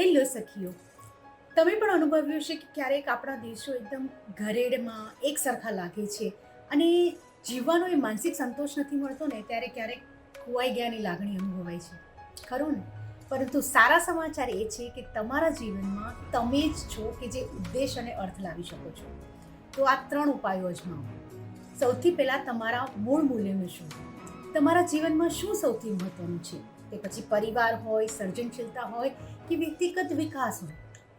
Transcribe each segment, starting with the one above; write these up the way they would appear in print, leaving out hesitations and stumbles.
Hello સખીઓ, તમે પણ અનુભવ્યું છે કે ક્યારેક આપણા દિવસો એકદમ ઘરેડમાં એક સરખા લાગે છે અને જીવવાનો એ માનસિક સંતોષ નથી મળતો ને ત્યારે ક્યારેક ખોવાઈ ગયાની લાગણી અનુભવાય છે, ખરું ને? પરંતુ સારા સમાચાર એ છે કે તમારા જીવનમાં તમે જ છો કે જે ઉદ્દેશ અને અર્થ લાવી શકો છો. તો આ 3 ઉપાયો અજમાવો. સૌથી પહેલાં તમારા મૂળ મૂલ્યનું શું? તમારા જીવનમાં શું સૌથી મહત્વનું છે? તે પછી પરિવાર હોય, સર્જનશીલતા હોય કે વ્યક્તિગત વિકાસ હોય,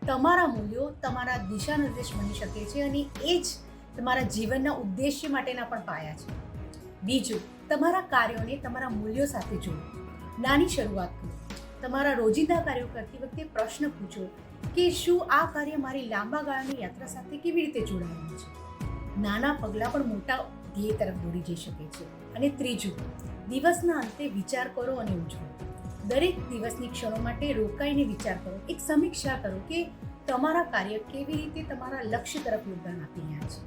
તમારા મૂલ્યો તમારા દિશા નિર્દેશ બની શકે છે અને એ જ તમારા જીવનના ઉદ્દેશ્ય માટેના પણ પાયા છે. બીજું, તમારા કાર્યોને તમારા મૂલ્યો સાથે જોડો. નાની શરૂઆત કરો. તમારા રોજિંદા કાર્યો કરતી વખતે પ્રશ્ન પૂછો કે શું આ કાર્ય મારી લાંબા ગાળાની યાત્રા સાથે કેવી રીતે જોડાયેલું છે. નાના પગલાં પણ મોટા ધ્યેય તરફ દોરી જઈ શકે છે. અને ત્રીજું, દિવસના અંતે વિચાર કરો અને ઉજવો. દરેક દિવસની ક્ષણો માટે રોકાઈને વિચાર કરો, એક સમીક્ષા કરો કે તમારા કાર્ય કેવી રીતે તમારા લક્ષ્ય તરફ યોગદાન આપી રહ્યા છે.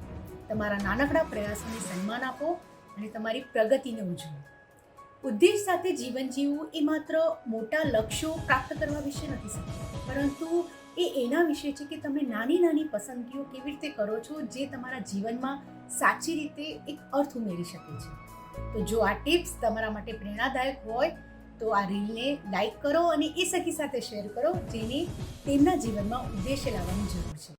તમારા નાનકડા પ્રયાસોને સન્માન આપો અને તમારી પ્રગતિને ઉજવો. ઉદ્દેશ સાથે જીવન જીવવું એ માત્ર મોટા લક્ષ્યો પ્રાપ્ત કરવા વિશે નથી શકતું, પરંતુ એ એના વિશે છે કે તમે નાની નાની પસંદગીઓ કેવી રીતે કરો છો જે તમારા જીવનમાં સાચી રીતે એક અર્થ ઉમેરી શકે છે. તો જો આ ટિપ્સ તમારા માટે પ્રેરણાદાયક હોય તો આ રીલને લાઈક કરો અને એ સખી સાથે શેર કરો જેને તેમના જીવનમાં ઉદ્દેશ્ય લાવવાની જરૂર છે.